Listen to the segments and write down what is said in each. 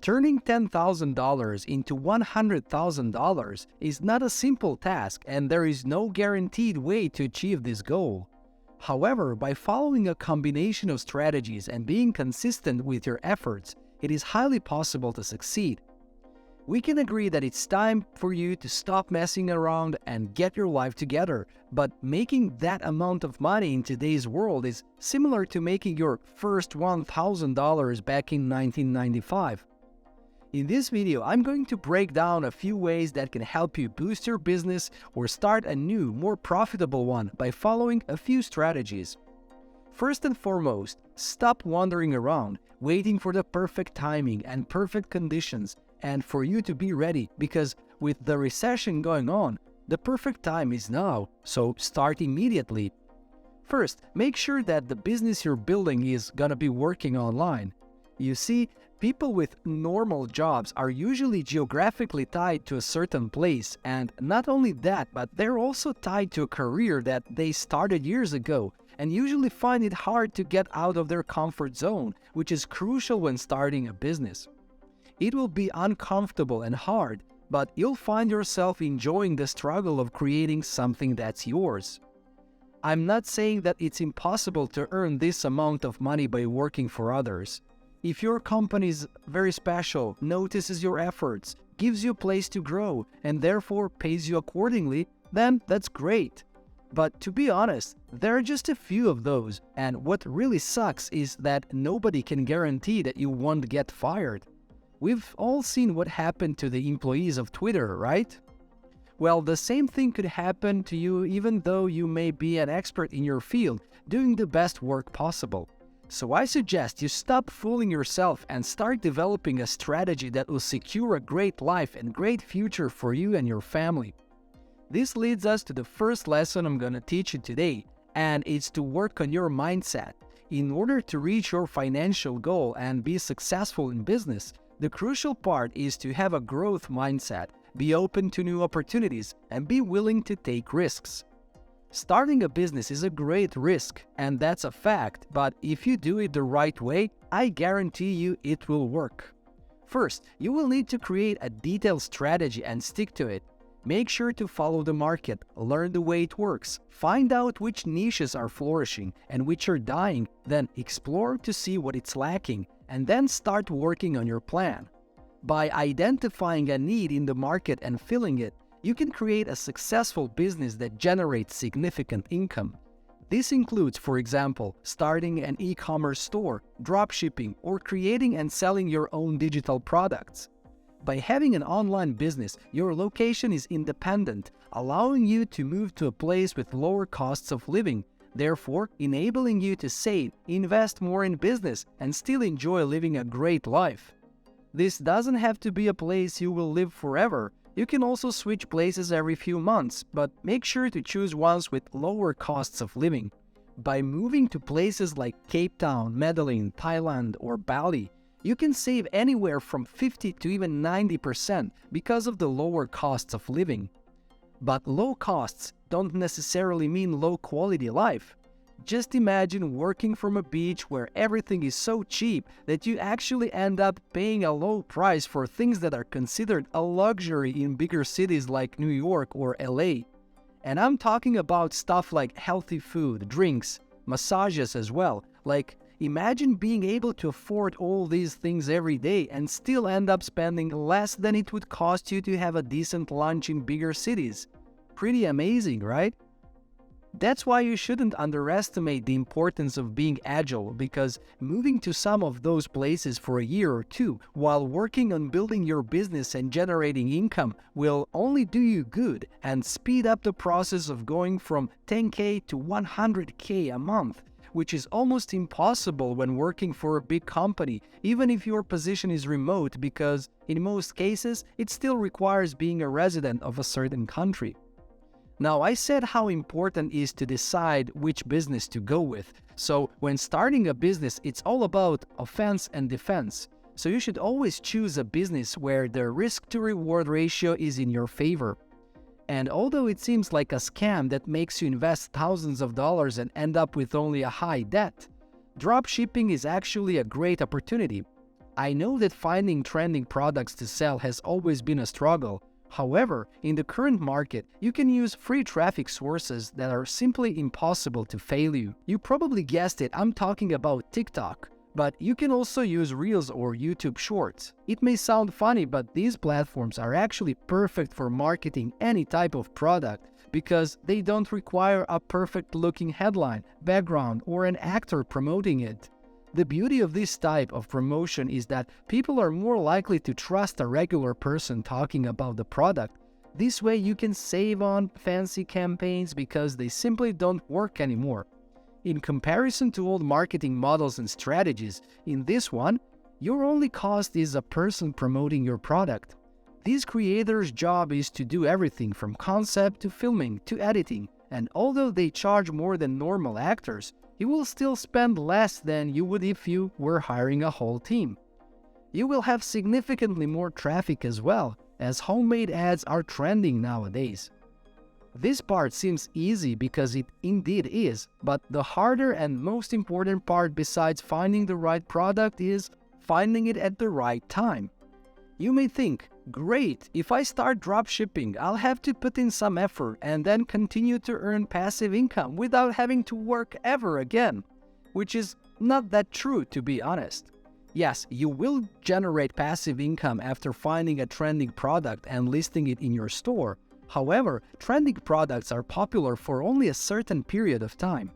Turning $10,000 into $100,000 is not a simple task, and there is no guaranteed way to achieve this goal. However, by following a combination of strategies and being consistent with your efforts, it is highly possible to succeed. We can agree that it's time for you to stop messing around and get your life together, but making that amount of money in today's world is similar to making your first $1,000 back in 1995. In this video, I'm going to break down a few ways that can help you boost your business or start a new, more profitable one by following a few strategies. First and foremost, stop wandering around, waiting for the perfect timing and perfect conditions and for you to be ready, because with the recession going on, the perfect time is now, so start immediately. First, make sure that the business you're building is gonna be working online. You see, people with normal jobs are usually geographically tied to a certain place, and not only that, but they're also tied to a career that they started years ago and usually find it hard to get out of their comfort zone, which is crucial when starting a business. It will be uncomfortable and hard, but you'll find yourself enjoying the struggle of creating something that's yours. I'm not saying that it's impossible to earn this amount of money by working for others. If your company is very special, notices your efforts, gives you a place to grow, and therefore pays you accordingly, then that's great. But to be honest, there are just a few of those, and what really sucks is that nobody can guarantee that you won't get fired. We've all seen what happened to the employees of Twitter, right? Well, the same thing could happen to you even though you may be an expert in your field, doing the best work possible. So I suggest you stop fooling yourself and start developing a strategy that will secure a great life and great future for you and your family. This leads us to the first lesson I'm going to teach you today, and it's to work on your mindset. In order to reach your financial goal and be successful in business, the crucial part is to have a growth mindset, be open to new opportunities, and be willing to take risks. Starting a business is a great risk, and that's a fact, but if you do it the right way, I guarantee you it will work. First, you will need to create a detailed strategy and stick to it. Make sure to follow the market, learn the way it works, find out which niches are flourishing and which are dying, then explore to see what it's lacking, and then start working on your plan. By identifying a need in the market and filling it, you can create a successful business that generates significant income. This includes, for example, starting an e-commerce store, dropshipping, or creating and selling your own digital products. By having an online business, your location is independent, allowing you to move to a place with lower costs of living, therefore enabling you to save, invest more in business, and still enjoy living a great life. This doesn't have to be a place you will live forever. You can also switch places every few months, but make sure to choose ones with lower costs of living. By moving to places like Cape Town, Medellin, Thailand, or Bali, you can save anywhere from 50 to even 90% because of the lower costs of living. But low costs don't necessarily mean low quality life. Just imagine working from a beach where everything is so cheap that you actually end up paying a low price for things that are considered a luxury in bigger cities like New York or LA. And I'm talking about stuff like healthy food, drinks, massages as well. Like, imagine being able to afford all these things every day and still end up spending less than it would cost you to have a decent lunch in bigger cities. Pretty amazing, right? That's why you shouldn't underestimate the importance of being agile, because moving to some of those places for a year or two while working on building your business and generating income will only do you good and speed up the process of going from 10K to 100K a month, which is almost impossible when working for a big company, even if your position is remote, because in most cases it still requires being a resident of a certain country. Now, I said how important it is to decide which business to go with. So when starting a business, it's all about offense and defense. So you should always choose a business where the risk to reward ratio is in your favor. And although it seems like a scam that makes you invest thousands of dollars and end up with only a high debt, dropshipping is actually a great opportunity. I know that finding trending products to sell has always been a struggle. However, in the current market, you can use free traffic sources that are simply impossible to fail you. You probably guessed it, I'm talking about TikTok. But you can also use Reels or YouTube Shorts. It may sound funny, but these platforms are actually perfect for marketing any type of product because they don't require a perfect-looking headline, background, or an actor promoting it. The beauty of this type of promotion is that people are more likely to trust a regular person talking about the product. This way you can save on fancy campaigns because they simply don't work anymore. In comparison to old marketing models and strategies, in this one, your only cost is a person promoting your product. These creators' job is to do everything from concept to filming to editing, and although they charge more than normal actors, you will still spend less than you would if you were hiring a whole team. You will have significantly more traffic as well, as homemade ads are trending nowadays. This part seems easy because it indeed is, but the harder and most important part besides finding the right product is finding it at the right time. You may think, great, if I start dropshipping, I'll have to put in some effort and then continue to earn passive income without having to work ever again, which is not that true, to be honest. Yes, you will generate passive income after finding a trending product and listing it in your store. However, trending products are popular for only a certain period of time.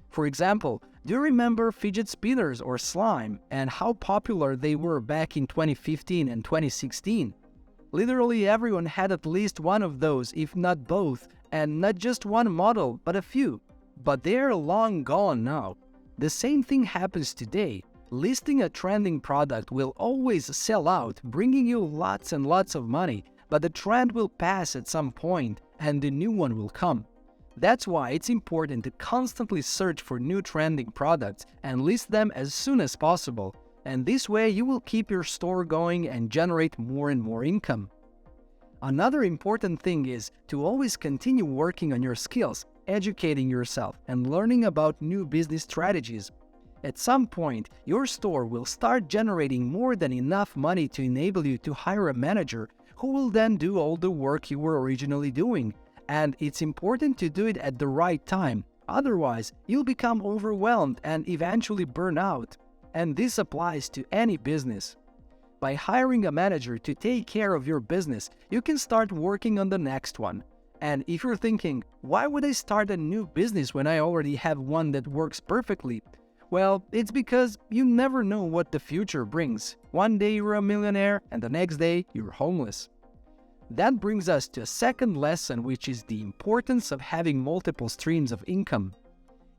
For example, do you remember fidget spinners or slime and how popular they were back in 2015 and 2016? Literally everyone had at least one of those, if not both, and not just one model, but a few. But they're long gone now. The same thing happens today. Listing a trending product will always sell out, bringing you lots and lots of money. But the trend will pass at some point and the new one will come. That's why it's important to constantly search for new trending products and list them as soon as possible. And this way you will keep your store going and generate more and more income. Another important thing is to always continue working on your skills, educating yourself, and learning about new business strategies. At some point, your store will start generating more than enough money to enable you to hire a manager who will then do all the work you were originally doing. And it's important to do it at the right time, otherwise you'll become overwhelmed and eventually burn out. And this applies to any business. By hiring a manager to take care of your business, you can start working on the next one. And if you're thinking, why would I start a new business when I already have one that works perfectly? Well, it's because you never know what the future brings. One day you're a millionaire and the next day you're homeless. That brings us to a second lesson, which is the importance of having multiple streams of income.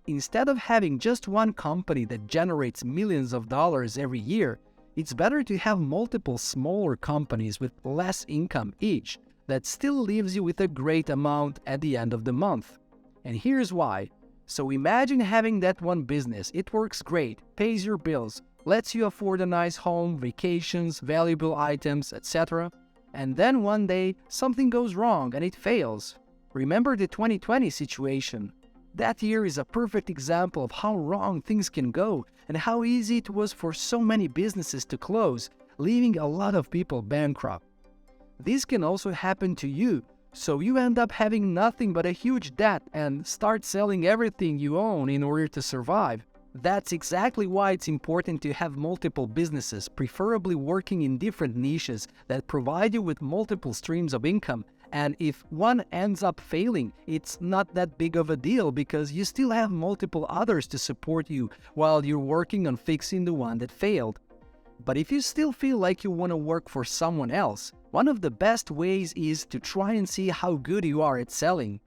Instead of having just one company that generates millions of dollars every year, it's better to have multiple smaller companies with less income each that still leaves you with a great amount at the end of the month. And here's why. So imagine having that one business. It works great, pays your bills, lets you afford a nice home, vacations, valuable items, etc. And then one day, something goes wrong and it fails. Remember the 2020 situation? That year is a perfect example of how wrong things can go and how easy it was for so many businesses to close, leaving a lot of people bankrupt. This can also happen to you. So you end up having nothing but a huge debt and start selling everything you own in order to survive. That's exactly why it's important to have multiple businesses, preferably working in different niches that provide you with multiple streams of income. And if one ends up failing, it's not that big of a deal because you still have multiple others to support you while you're working on fixing the one that failed. But if you still feel like you want to work for someone else, one of the best ways is to try and see how good you are at selling.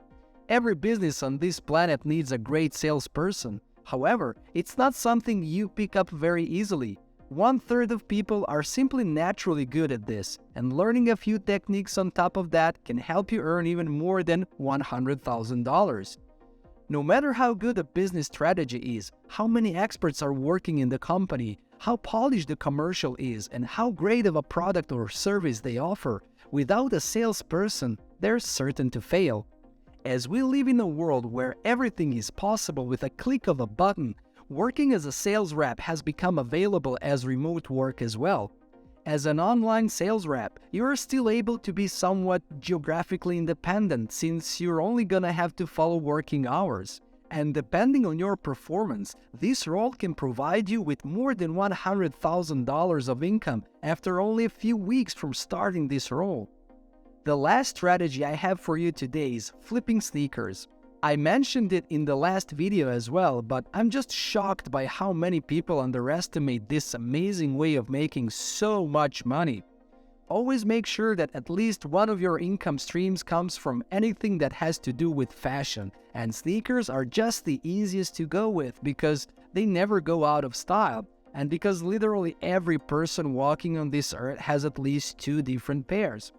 Every business on this planet needs a great salesperson. However, it's not something you pick up very easily. 1/3 of people are simply naturally good at this, and learning a few techniques on top of that can help you earn even more than $100,000. No matter how good a business strategy is, how many experts are working in the company, how polished the commercial is, and how great of a product or service they offer, without a salesperson, they're certain to fail. As we live in a world where everything is possible with a click of a button, Working as a sales rep has become available as remote work as well. As an online sales rep, you are still able to be somewhat geographically independent since you're only gonna have to follow working hours. And depending on your performance, this role can provide you with more than $100,000 of income after only a few weeks from starting this role. The last strategy I have for you today is flipping sneakers. I mentioned it in the last video as well, but I'm just shocked by how many people underestimate this amazing way of making so much money. Always make sure that at least one of your income streams comes from anything that has to do with fashion, and sneakers are just the easiest to go with because they never go out of style, and because literally every person walking on this earth has at least 2 different pairs.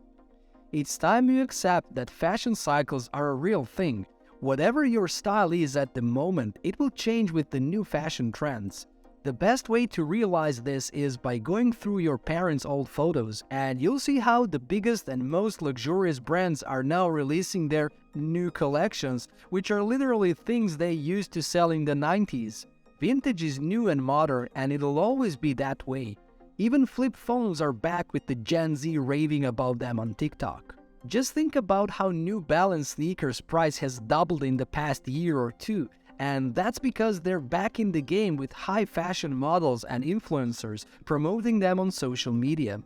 It's time you accept that fashion cycles are a real thing. Whatever your style is at the moment, it will change with the new fashion trends. The best way to realize this is by going through your parents' old photos, and you'll see how the biggest and most luxurious brands are now releasing their new collections, which are literally things they used to sell in the 90s. Vintage is new and modern, and it'll always be that way. Even flip phones are back with the Gen Z raving about them on TikTok. Just think about how New Balance sneakers price has doubled in the past year or two, and that's because they're back in the game with high fashion models and influencers promoting them on social media.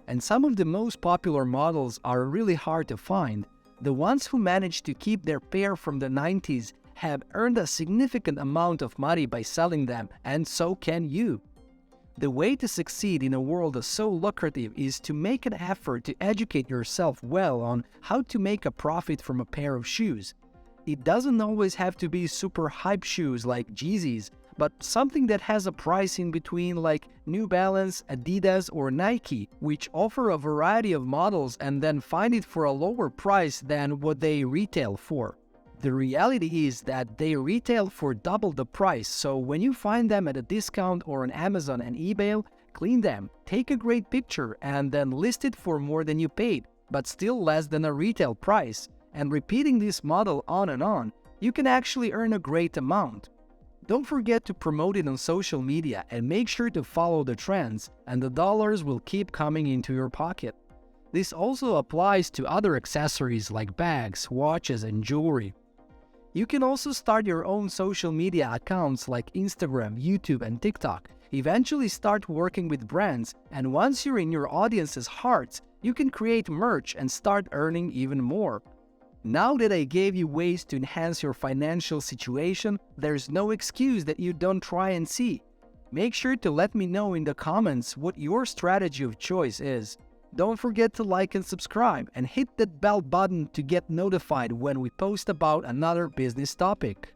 And some of the most popular models are really hard to find. The ones who managed to keep their pair from the 90s have earned a significant amount of money by selling them, and so can you. The way to succeed in a world so lucrative is to make an effort to educate yourself well on how to make a profit from a pair of shoes. It doesn't always have to be super hype shoes like Yeezys, but something that has a price in between like New Balance, Adidas, or Nike, which offer a variety of models and then find it for a lower price than what they retail for. The reality is that they retail for double the price, so when you find them at a discount or on Amazon and eBay, clean them, take a great picture, and then list it for more than you paid, but still less than a retail price. And repeating this model on and on, you can actually earn a great amount. Don't forget to promote it on social media and make sure to follow the trends, and the dollars will keep coming into your pocket. This also applies to other accessories like bags, watches, and jewelry. You can also start your own social media accounts like Instagram, YouTube, and TikTok. Eventually start working with brands, and once you're in your audience's hearts, you can create merch and start earning even more. Now that I gave you ways to enhance your financial situation, there's no excuse that you don't try and see. Make sure to let me know in the comments what your strategy of choice is. Don't forget to like and subscribe, and hit that bell button to get notified when we post about another business topic.